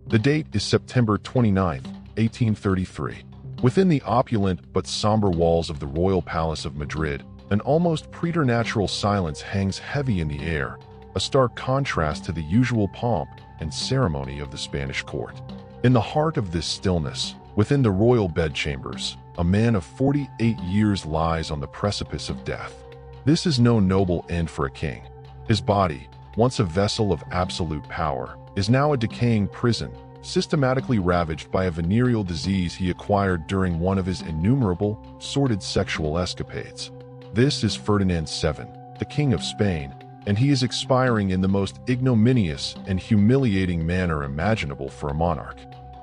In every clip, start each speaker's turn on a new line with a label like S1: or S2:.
S1: The date is September 29, 1833. Within the opulent but somber walls of the royal palace of Madrid, an almost preternatural silence hangs heavy in the air, a stark contrast to the usual pomp and ceremony of the Spanish court. In the heart of this stillness, within the royal bedchambers, a man of 48 years lies on the precipice of death. This is no noble end for a king. His body, once a vessel of absolute power, is now a decaying prison, systematically ravaged by a venereal disease he acquired during one of his innumerable, sordid sexual escapades. This is Ferdinand VII, the King of Spain, and he is expiring in the most ignominious and humiliating manner imaginable for a monarch.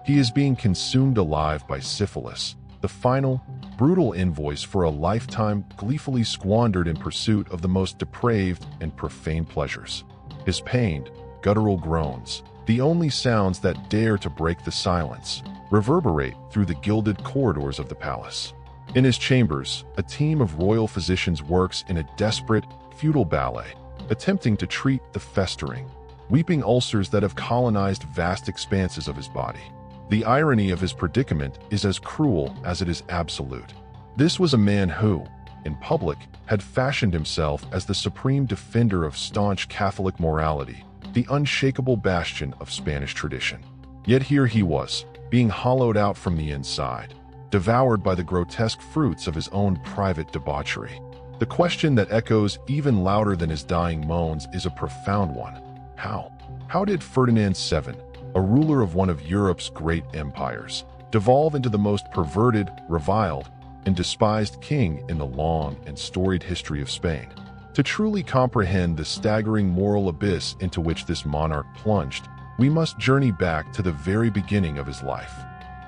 S1: He is being consumed alive by syphilis, the final, brutal invoice for a lifetime gleefully squandered in pursuit of the most depraved and profane pleasures. His pained, guttural groans, the only sounds that dare to break the silence, reverberate through the gilded corridors of the palace. In his chambers, a team of royal physicians works in a desperate, futile ballet, attempting to treat the festering, weeping ulcers that have colonized vast expanses of his body. The irony of his predicament is as cruel as it is absolute. This was a man who, in public, had fashioned himself as the supreme defender of staunch Catholic morality, the unshakable bastion of Spanish tradition. Yet here he was, being hollowed out from the inside, devoured by the grotesque fruits of his own private debauchery. The question that echoes even louder than his dying moans is a profound one. How? How did Ferdinand VII, a ruler of one of Europe's great empires, devolve into the most perverted, reviled, and despised king in the long and storied history of Spain? To truly comprehend the staggering moral abyss into which this monarch plunged, we must journey back to the very beginning of his life.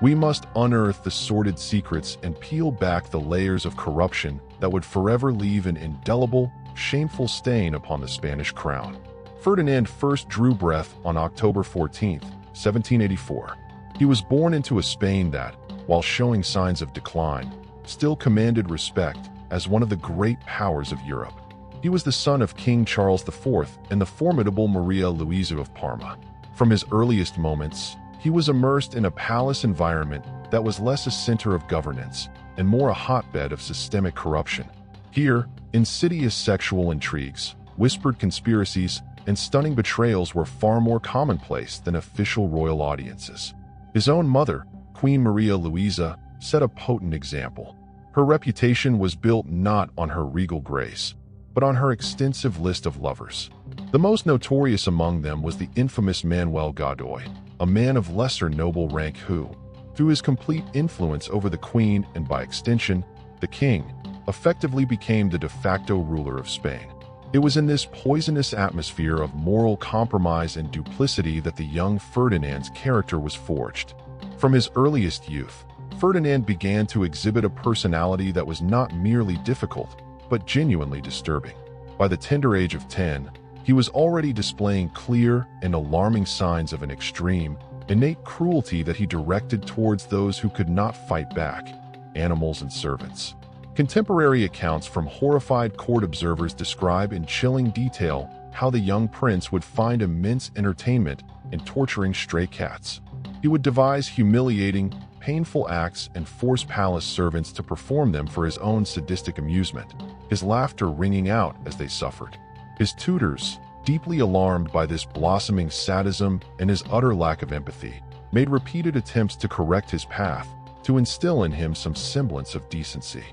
S1: We must unearth the sordid secrets and peel back the layers of corruption that would forever leave an indelible, shameful stain upon the Spanish crown. Ferdinand first drew breath on October 14, 1784. He was born into a Spain that, while showing signs of decline, still commanded respect as one of the great powers of Europe. He was the son of King Charles IV and the formidable Maria Louisa of Parma. From his earliest moments, he was immersed in a palace environment that was less a center of governance and more a hotbed of systemic corruption. Here, insidious sexual intrigues, whispered conspiracies, and stunning betrayals were far more commonplace than official royal audiences. His own mother, Queen Maria Louisa, set a potent example. Her reputation was built not on her regal grace, but on her extensive list of lovers. The most notorious among them was the infamous Manuel Godoy, a man of lesser noble rank who, through his complete influence over the queen and by extension, the king, effectively became the de facto ruler of Spain. It was in this poisonous atmosphere of moral compromise and duplicity that the young Ferdinand's character was forged. From his earliest youth, Ferdinand began to exhibit a personality that was not merely difficult, but genuinely disturbing. By the tender age of 10, he was already displaying clear and alarming signs of an extreme, innate cruelty that he directed towards those who could not fight back, animals and servants. Contemporary accounts from horrified court observers describe in chilling detail how the young prince would find immense entertainment in torturing stray cats. He would devise humiliating, painful acts and force palace servants to perform them for his own sadistic amusement, his laughter ringing out as they suffered. His tutors, deeply alarmed by this blossoming sadism and his utter lack of empathy, made repeated attempts to correct his path, to instill in him some semblance of decency.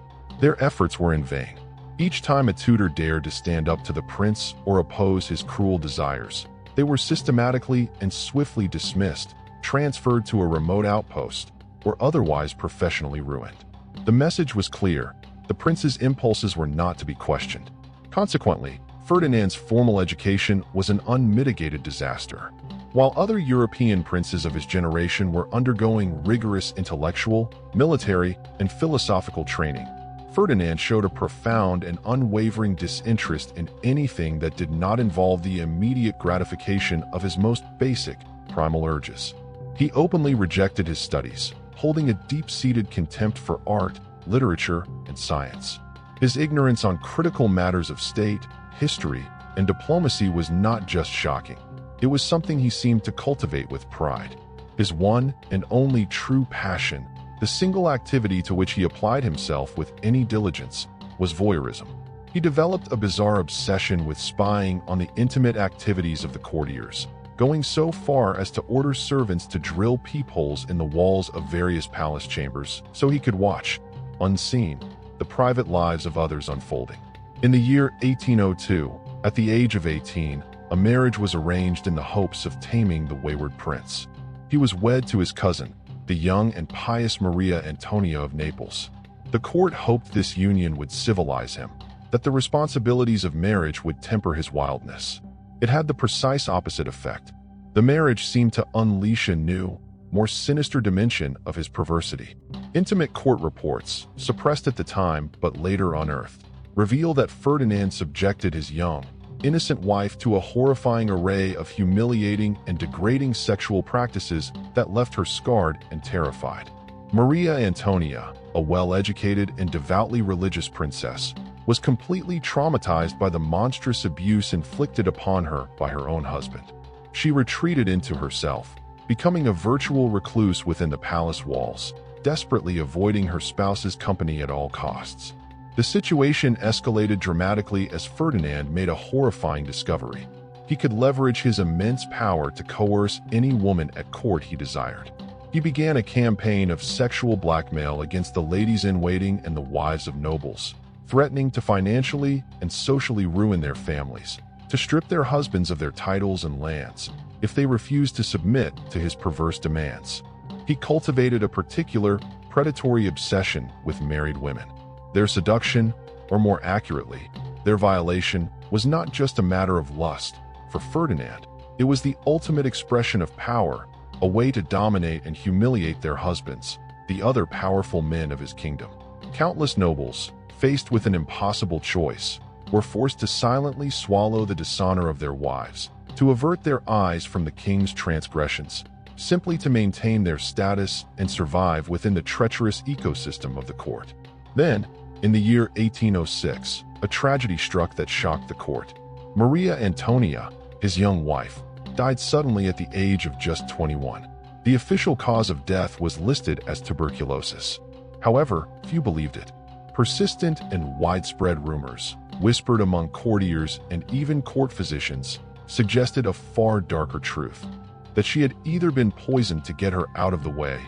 S1: Their efforts were in vain. Each time a tutor dared to stand up to the prince or oppose his cruel desires, they were systematically and swiftly dismissed, transferred to a remote outpost, or otherwise professionally ruined. The message was clear: the prince's impulses were not to be questioned. Consequently, Ferdinand's formal education was an unmitigated disaster. While other European princes of his generation were undergoing rigorous intellectual, military, and philosophical training, Ferdinand showed a profound and unwavering disinterest in anything that did not involve the immediate gratification of his most basic, primal urges. He openly rejected his studies, holding a deep-seated contempt for art, literature, and science. His ignorance on critical matters of state, history, and diplomacy was not just shocking. It was something he seemed to cultivate with pride. His one and only true passion, the single activity to which he applied himself with any diligence, was voyeurism. He developed a bizarre obsession with spying on the intimate activities of the courtiers, going so far as to order servants to drill peepholes in the walls of various palace chambers so he could watch, unseen, the private lives of others unfolding. In the year 1802, at the age of 18, a marriage was arranged in the hopes of taming the wayward prince. He was wed to his cousin, the young and pious Maria Antonia of Naples. The court hoped this union would civilize him, that the responsibilities of marriage would temper his wildness. It had the precise opposite effect. The marriage seemed to unleash a new, more sinister dimension of his perversity. Intimate court reports, suppressed at the time but later unearthed, reveal that Ferdinand subjected his young, innocent wife to a horrifying array of humiliating and degrading sexual practices that left her scarred and terrified. Maria Antonia, a well-educated and devoutly religious princess, was completely traumatized by the monstrous abuse inflicted upon her by her own husband. She retreated into herself, becoming a virtual recluse within the palace walls, desperately avoiding her spouse's company at all costs. The situation escalated dramatically as Ferdinand made a horrifying discovery. He could leverage his immense power to coerce any woman at court he desired. He began a campaign of sexual blackmail against the ladies-in-waiting and the wives of nobles, threatening to financially and socially ruin their families, to strip their husbands of their titles and lands, if they refused to submit to his perverse demands. He cultivated a particular, predatory obsession with married women. Their seduction, or more accurately, their violation, was not just a matter of lust. For Ferdinand, it was the ultimate expression of power, a way to dominate and humiliate their husbands, the other powerful men of his kingdom. Countless nobles, faced with an impossible choice, were forced to silently swallow the dishonor of their wives, to avert their eyes from the king's transgressions, simply to maintain their status and survive within the treacherous ecosystem of the court. Then, in the year 1806, a tragedy struck that shocked the court. Maria Antonia, his young wife, died suddenly at the age of just 21. The official cause of death was listed as tuberculosis. However, few believed it. Persistent and widespread rumors, whispered among courtiers and even court physicians, suggested a far darker truth, that she had either been poisoned to get her out of the way,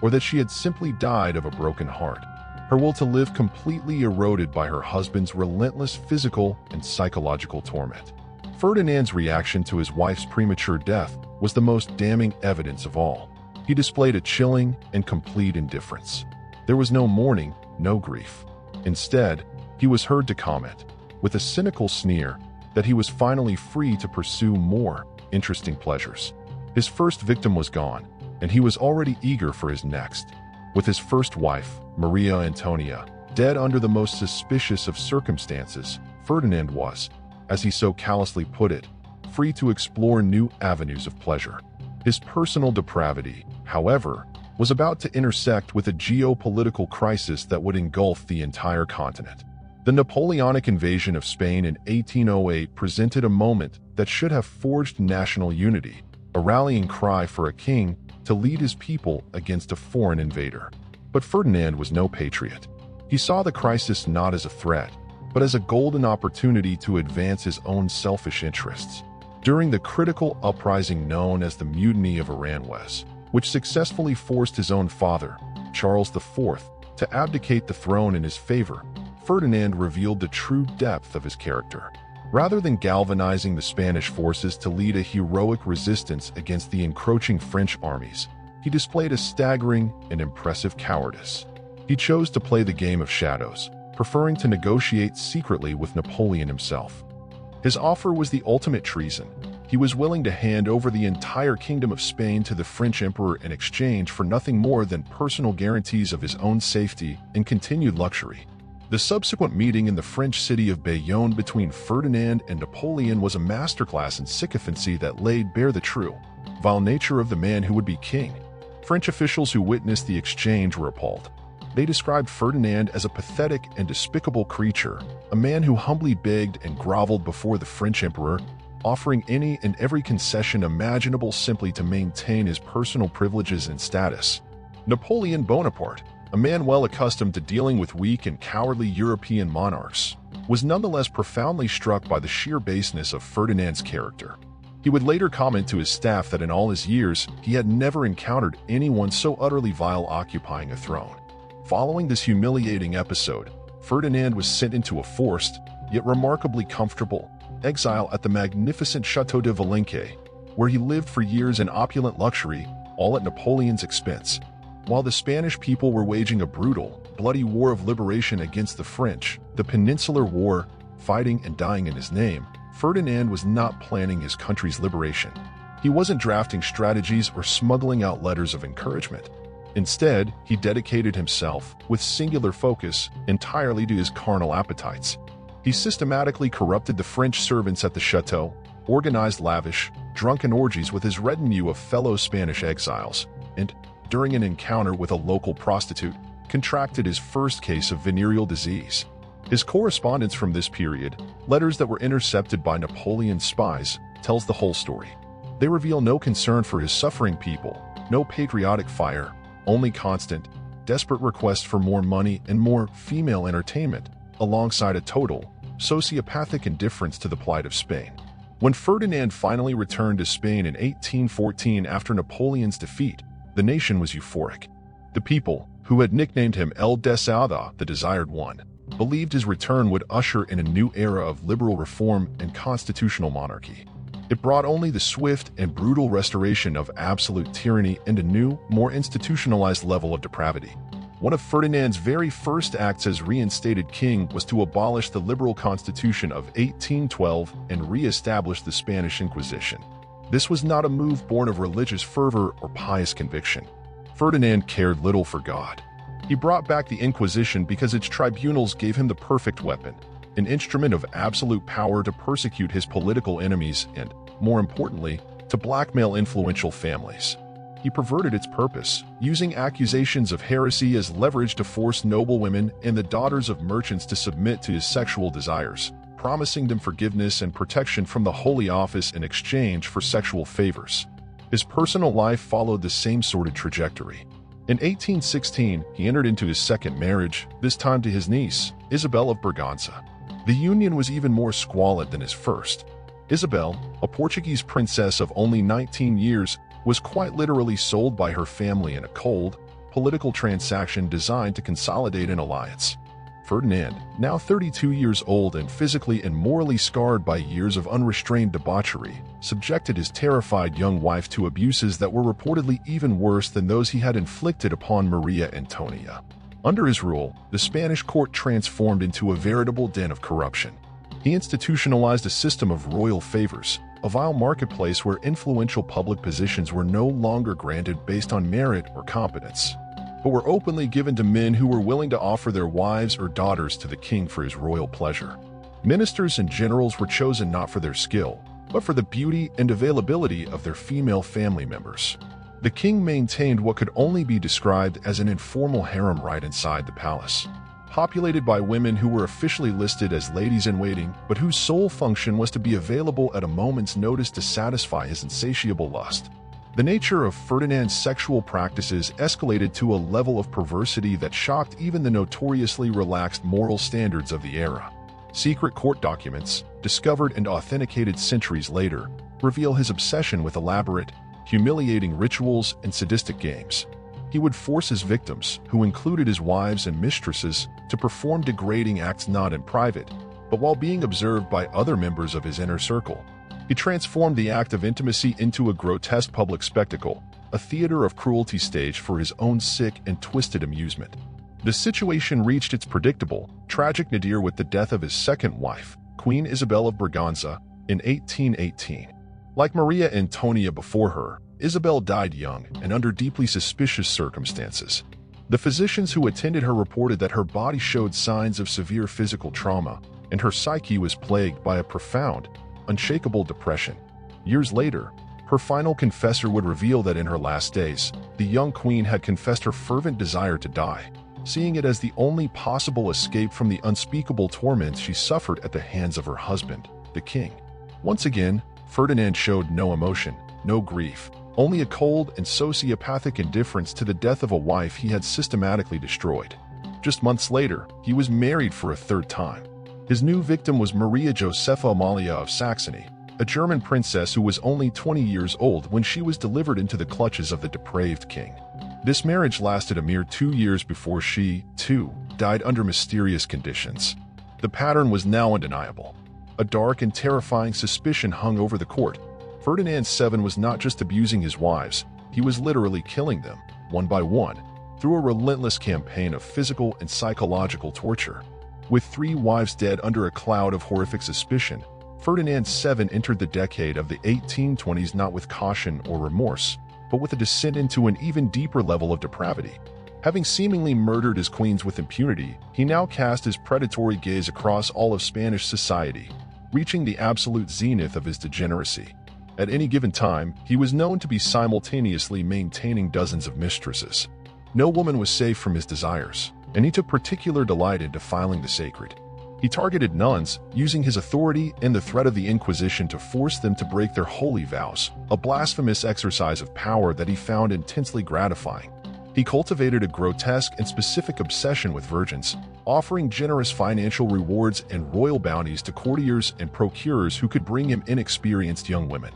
S1: or that she had simply died of a broken heart, her will to live completely eroded by her husband's relentless physical and psychological torment. Ferdinand's reaction to his wife's premature death was the most damning evidence of all. He displayed a chilling and complete indifference. There was no mourning, no grief. Instead, he was heard to comment, with a cynical sneer, that he was finally free to pursue more interesting pleasures. His first victim was gone, and he was already eager for his next. With his first wife, Maria Antonia, dead under the most suspicious of circumstances, Ferdinand was, as he so callously put it, free to explore new avenues of pleasure. His personal depravity, however, was about to intersect with a geopolitical crisis that would engulf the entire continent. The Napoleonic invasion of Spain in 1808 presented a moment that should have forged national unity, a rallying cry for a king to lead his people against a foreign invader. But Ferdinand was no patriot. He saw the crisis not as a threat, but as a golden opportunity to advance his own selfish interests. During the critical uprising known as the Mutiny of Aranjuez, which successfully forced his own father, Charles IV, to abdicate the throne in his favor, Ferdinand revealed the true depth of his character. Rather than galvanizing the Spanish forces to lead a heroic resistance against the encroaching French armies, he displayed a staggering and impressive cowardice. He chose to play the game of shadows, preferring to negotiate secretly with Napoleon himself. His offer was the ultimate treason. He was willing to hand over the entire kingdom of Spain to the French emperor in exchange for nothing more than personal guarantees of his own safety and continued luxury. The subsequent meeting in the French city of Bayonne between Ferdinand and Napoleon was a masterclass in sycophancy that laid bare the true, vile nature of the man who would be king. French officials who witnessed the exchange were appalled. They described Ferdinand as a pathetic and despicable creature, a man who humbly begged and groveled before the French emperor, offering any and every concession imaginable simply to maintain his personal privileges and status. Napoleon Bonaparte, a man well accustomed to dealing with weak and cowardly European monarchs, was nonetheless profoundly struck by the sheer baseness of Ferdinand's character. He would later comment to his staff that in all his years, he had never encountered anyone so utterly vile occupying a throne. Following this humiliating episode, Ferdinand was sent into a forced, yet remarkably comfortable, exile at the magnificent Château de Valençay, where he lived for years in opulent luxury, all at Napoleon's expense. While the Spanish people were waging a brutal, bloody war of liberation against the French, the Peninsular War, fighting and dying in his name, Ferdinand was not planning his country's liberation. He wasn't drafting strategies or smuggling out letters of encouragement. Instead, he dedicated himself, with singular focus, entirely to his carnal appetites. He systematically corrupted the French servants at the chateau, organized lavish, drunken orgies with his retinue of fellow Spanish exiles, and, during an encounter with a local prostitute, contracted his first case of venereal disease. His correspondence from this period, letters that were intercepted by Napoleon's spies, tells the whole story. They reveal no concern for his suffering people, no patriotic fire, only constant, desperate requests for more money and more female entertainment, alongside a total, sociopathic indifference to the plight of Spain. When Ferdinand finally returned to Spain in 1814 after Napoleon's defeat, the nation was euphoric. The people, who had nicknamed him El Deseado, the Desired One, believed his return would usher in a new era of liberal reform and constitutional monarchy. It brought only the swift and brutal restoration of absolute tyranny and a new, more institutionalized level of depravity. One of Ferdinand's very first acts as reinstated king was to abolish the liberal constitution of 1812 and re-establish the Spanish Inquisition. This was not a move born of religious fervor or pious conviction. Ferdinand cared little for God. He brought back the Inquisition because its tribunals gave him the perfect weapon, an instrument of absolute power to persecute his political enemies and, more importantly, to blackmail influential families. He perverted its purpose, using accusations of heresy as leverage to force noble women and the daughters of merchants to submit to his sexual desires, promising them forgiveness and protection from the Holy Office in exchange for sexual favors. His personal life followed the same sordid trajectory. In 1816, he entered into his second marriage, this time to his niece, Isabel of Braganza. The union was even more squalid than his first. Isabel, a Portuguese princess of only 19 years, was quite literally sold by her family in a cold, political transaction designed to consolidate an alliance. Ferdinand, now 32 years old and physically and morally scarred by years of unrestrained debauchery, subjected his terrified young wife to abuses that were reportedly even worse than those he had inflicted upon Maria Antonia. Under his rule, the Spanish court transformed into a veritable den of corruption. He institutionalized a system of royal favors, a vile marketplace where influential public positions were no longer granted based on merit or competence, but were openly given to men who were willing to offer their wives or daughters to the king for his royal pleasure. Ministers and generals were chosen not for their skill, but for the beauty and availability of their female family members. The king maintained what could only be described as an informal harem right inside the palace, populated by women who were officially listed as ladies-in-waiting, but whose sole function was to be available at a moment's notice to satisfy his insatiable lust. The nature of Ferdinand's sexual practices escalated to a level of perversity that shocked even the notoriously relaxed moral standards of the era. Secret court documents, discovered and authenticated centuries later, reveal his obsession with elaborate, humiliating rituals and sadistic games. He would force his victims, who included his wives and mistresses, to perform degrading acts not in private, but while being observed by other members of his inner circle. He transformed the act of intimacy into a grotesque public spectacle, a theater of cruelty staged for his own sick and twisted amusement. The situation reached its predictable, tragic nadir with the death of his second wife, Queen Isabel of Braganza, in 1818. Like Maria Antonia before her, Isabel died young and under deeply suspicious circumstances. The physicians who attended her reported that her body showed signs of severe physical trauma, and her psyche was plagued by a profound, unshakable depression. Years later, her final confessor would reveal that in her last days, the young queen had confessed her fervent desire to die, seeing it as the only possible escape from the unspeakable torments she suffered at the hands of her husband, the king. Once again, Ferdinand showed no emotion, no grief, only a cold and sociopathic indifference to the death of a wife he had systematically destroyed. Just months later, he was married for a third time. His new victim was Maria Josepha Amalia of Saxony, a German princess who was only 20 years old when she was delivered into the clutches of the depraved king. This marriage lasted a mere 2 years before she, too, died under mysterious conditions. The pattern was now undeniable. A dark and terrifying suspicion hung over the court. Ferdinand VII was not just abusing his wives, he was literally killing them, one by one, through a relentless campaign of physical and psychological torture. With 3 wives dead under a cloud of horrific suspicion, Ferdinand VII entered the decade of the 1820s not with caution or remorse, but with a descent into an even deeper level of depravity. Having seemingly murdered his queens with impunity, he now cast his predatory gaze across all of Spanish society, reaching the absolute zenith of his degeneracy. At any given time, he was known to be simultaneously maintaining dozens of mistresses. No woman was safe from his desires, and he took particular delight in defiling the sacred. He targeted nuns, using his authority and the threat of the Inquisition to force them to break their holy vows, a blasphemous exercise of power that he found intensely gratifying. He cultivated a grotesque and specific obsession with virgins, offering generous financial rewards and royal bounties to courtiers and procurers who could bring him inexperienced young women.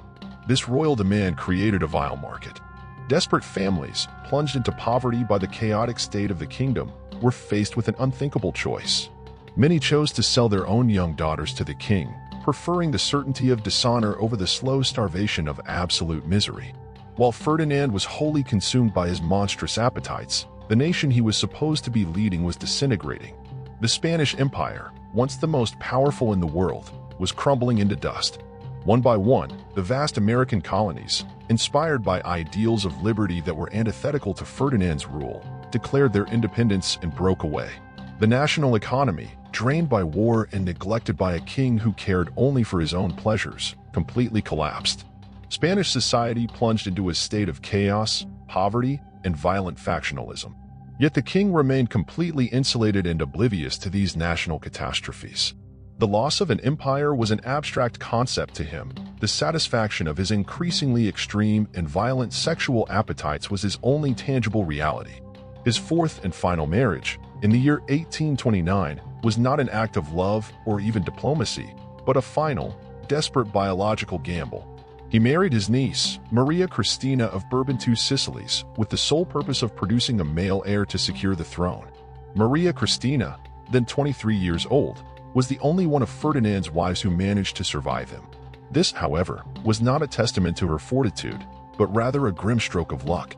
S1: This royal demand created a vile market. Desperate families, plunged into poverty by the chaotic state of the kingdom, were faced with an unthinkable choice. Many chose to sell their own young daughters to the king, preferring the certainty of dishonor over the slow starvation of absolute misery. While Ferdinand was wholly consumed by his monstrous appetites, the nation he was supposed to be leading was disintegrating. The Spanish Empire, once the most powerful in the world, was crumbling into dust. One by one, the vast American colonies, inspired by ideals of liberty that were antithetical to Ferdinand's rule, declared their independence and broke away. The national economy, drained by war and neglected by a king who cared only for his own pleasures, completely collapsed. Spanish society plunged into a state of chaos, poverty, and violent factionalism. Yet the king remained completely insulated and oblivious to these national catastrophes. The loss of an empire was an abstract concept to him. The satisfaction of his increasingly extreme and violent sexual appetites was his only tangible reality. His fourth and final marriage, in the year 1829, was not an act of love or even diplomacy, but a final, desperate biological gamble. He married his niece, Maria Cristina of Bourbon-II Sicilies, with the sole purpose of producing a male heir to secure the throne. Maria Cristina, then 23 years old, was the only one of Ferdinand's wives who managed to survive him. This, however, was not a testament to her fortitude, but rather a grim stroke of luck.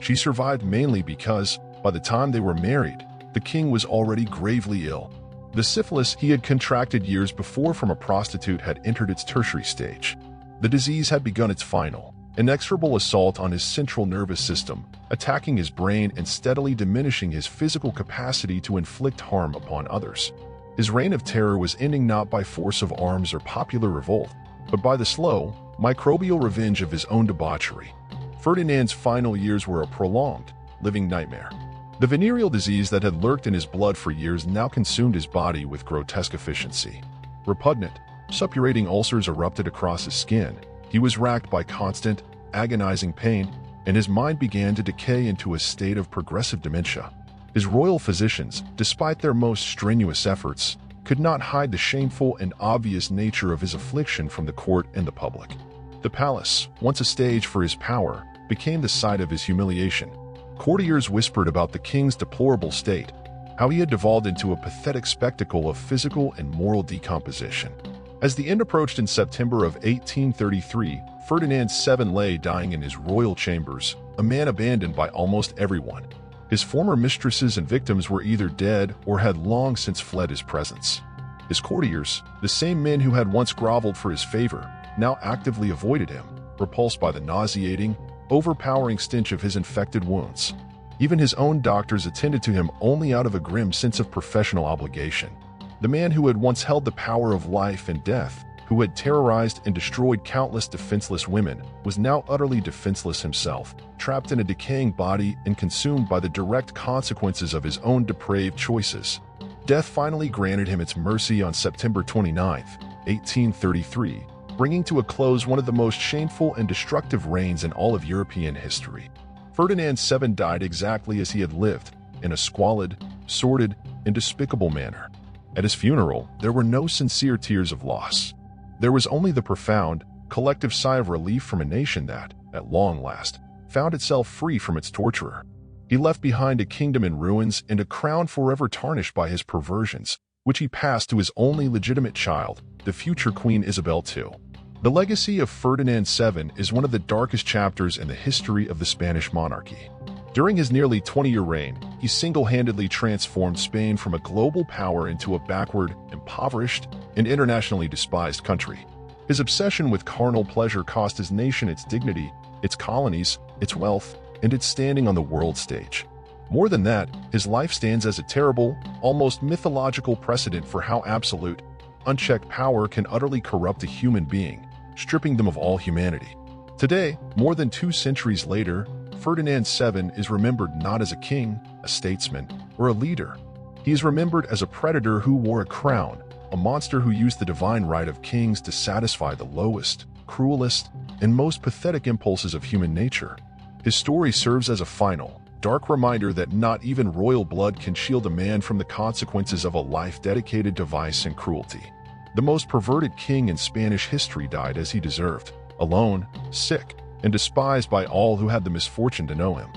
S1: She survived mainly because, by the time they were married, the king was already gravely ill. The syphilis he had contracted years before from a prostitute had entered its tertiary stage. The disease had begun its final, inexorable assault on his central nervous system, attacking his brain and steadily diminishing his physical capacity to inflict harm upon others. His reign of terror was ending not by force of arms or popular revolt, but by the slow, microbial revenge of his own debauchery. Ferdinand's final years were a prolonged, living nightmare. The venereal disease that had lurked in his blood for years now consumed his body with grotesque efficiency. Repugnant, suppurating ulcers erupted across his skin. He was racked by constant, agonizing pain, and his mind began to decay into a state of progressive dementia. His royal physicians, despite their most strenuous efforts, could not hide the shameful and obvious nature of his affliction from the court and the public. The palace, once a stage for his power, became the site of his humiliation. Courtiers whispered about the king's deplorable state, how he had devolved into a pathetic spectacle of physical and moral decomposition. As the end approached in September of 1833, Ferdinand VII lay dying in his royal chambers, a man abandoned by almost everyone. His former mistresses and victims were either dead or had long since fled his presence. His courtiers, the same men who had once groveled for his favor, now actively avoided him, repulsed by the nauseating, overpowering stench of his infected wounds. Even his own doctors attended to him only out of a grim sense of professional obligation. The man who had once held the power of life and death, who had terrorized and destroyed countless defenseless women, was now utterly defenseless himself, trapped in a decaying body and consumed by the direct consequences of his own depraved choices. Death finally granted him its mercy on September 29, 1833, bringing to a close one of the most shameful and destructive reigns in all of European history. Ferdinand VII died exactly as he had lived, in a squalid, sordid, and despicable manner. At his funeral, there were no sincere tears of loss. There was only the profound, collective sigh of relief from a nation that, at long last, found itself free from its torturer. He left behind a kingdom in ruins and a crown forever tarnished by his perversions, which he passed to his only legitimate child, the future Queen Isabel II. The legacy of Ferdinand VII is one of the darkest chapters in the history of the Spanish monarchy. During his nearly 20-year reign, he single-handedly transformed Spain from a global power into a backward, impoverished, and internationally despised country. His obsession with carnal pleasure cost his nation its dignity, its colonies, its wealth, and its standing on the world stage. More than that, his life stands as a terrible, almost mythological precedent for how absolute, unchecked power can utterly corrupt a human being, stripping them of all humanity. Today, more than 2 centuries later, Ferdinand VII is remembered not as a king, a statesman, or a leader. He is remembered as a predator who wore a crown, a monster who used the divine right of kings to satisfy the lowest, cruelest, and most pathetic impulses of human nature. His story serves as a final, dark reminder that not even royal blood can shield a man from the consequences of a life dedicated to vice and cruelty. The most perverted king in Spanish history died as he deserved, alone, sick, and despised by all who had the misfortune to know him.